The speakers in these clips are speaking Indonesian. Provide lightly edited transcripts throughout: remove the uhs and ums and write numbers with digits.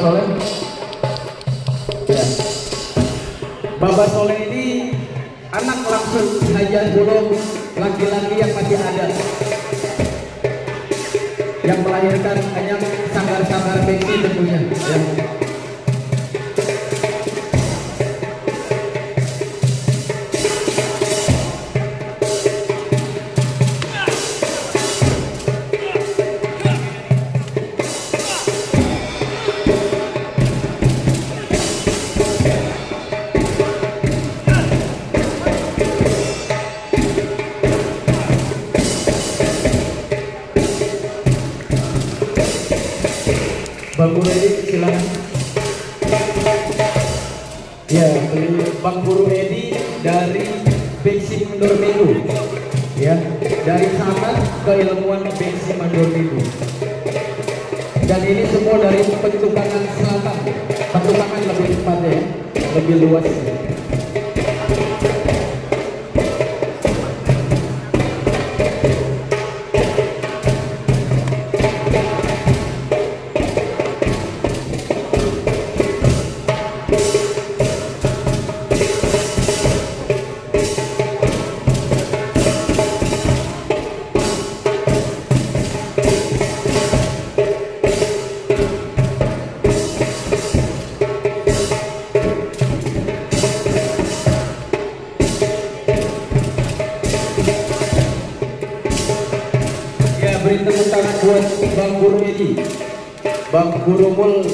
Soleh. Ya. Bapak Soleh ini anak langsung Hajar Bulog laki-laki yang masih ada, yang melahirkan hanya sanggar-sanggar beksi tentunya. Ya. Bang Guru Edi silakan. Ya, Bang Guru Edi dari Beksi Mandor Minggu. Ya, dari sangat keilmuan Beksi Mandor Minggu. Dan ini semua dari Petukangan Selatan. Petukangan lebih tepatnya, ya, lebih luas. Beri tepuk tangan buat Bang Guru Edi, Bang Guru Mul.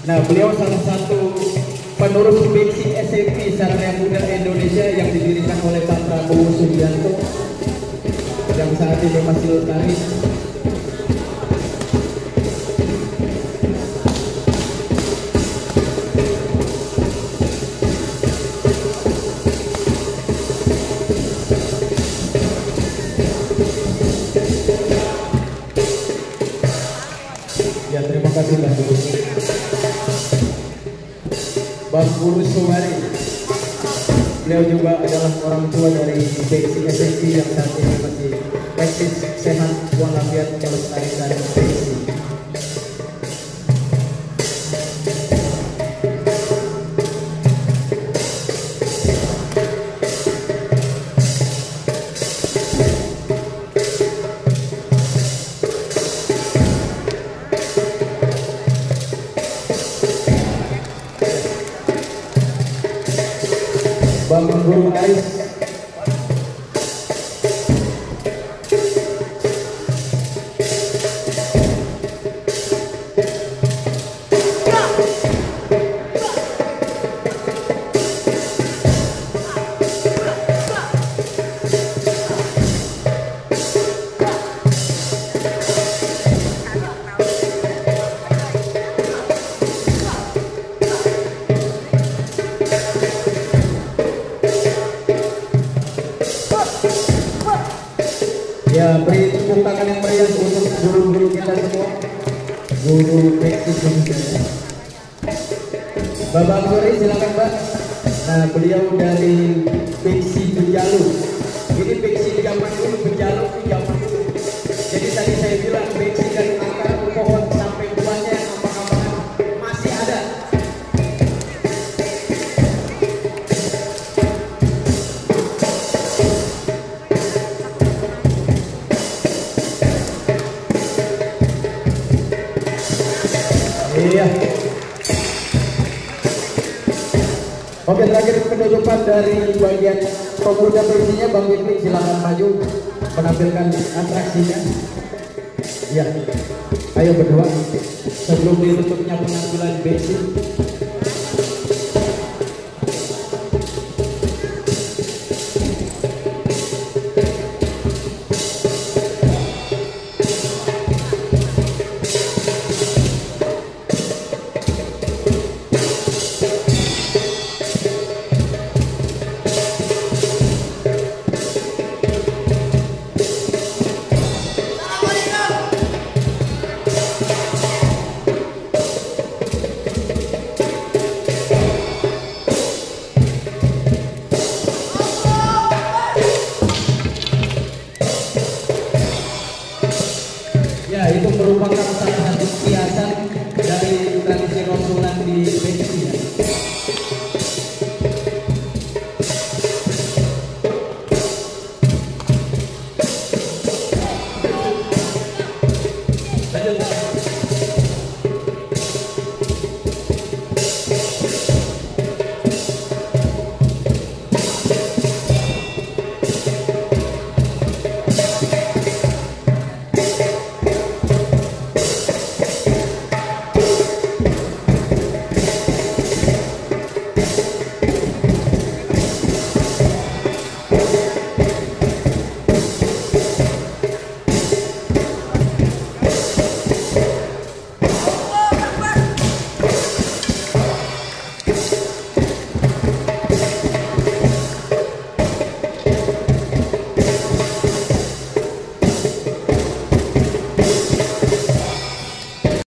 Nah, beliau salah satu penerus Beksi SMP Satria Muda Indonesia yang didirikan oleh Pak Prabowo Subianto yang saat ini masih lestari. Ya, terima kasih Bang Guru. Bang Guru Sumari, beliau juga adalah orang tua dari Beksi SMP yang saat ini masih eksis, sehat walafiat, melestarikan Beksi. Bang Guru Ais, ya, beri tepuk tangan yang meriah untuk guru-guru kita semua, guru Beksi Indonesia. Bapak Sore silakan Pak. Nah, beliau dari Beksi Bejalu. Ini Beksi zaman dulu, Bejalu itu zaman dulu. Jadi tadi saya bilang Beksi dari akar pohon sampai buahnya yang ambang-ambangan masih ada. Iya. Oke, terakhir penutupan dari bagian pemuda Beksinya, Bang Wipli silakan maju menampilkan atraksinya. Ya, ayo berdua sebelum ditutupnya penampilan Beksi. Ya, itu merupakan salah satu kiasan Raden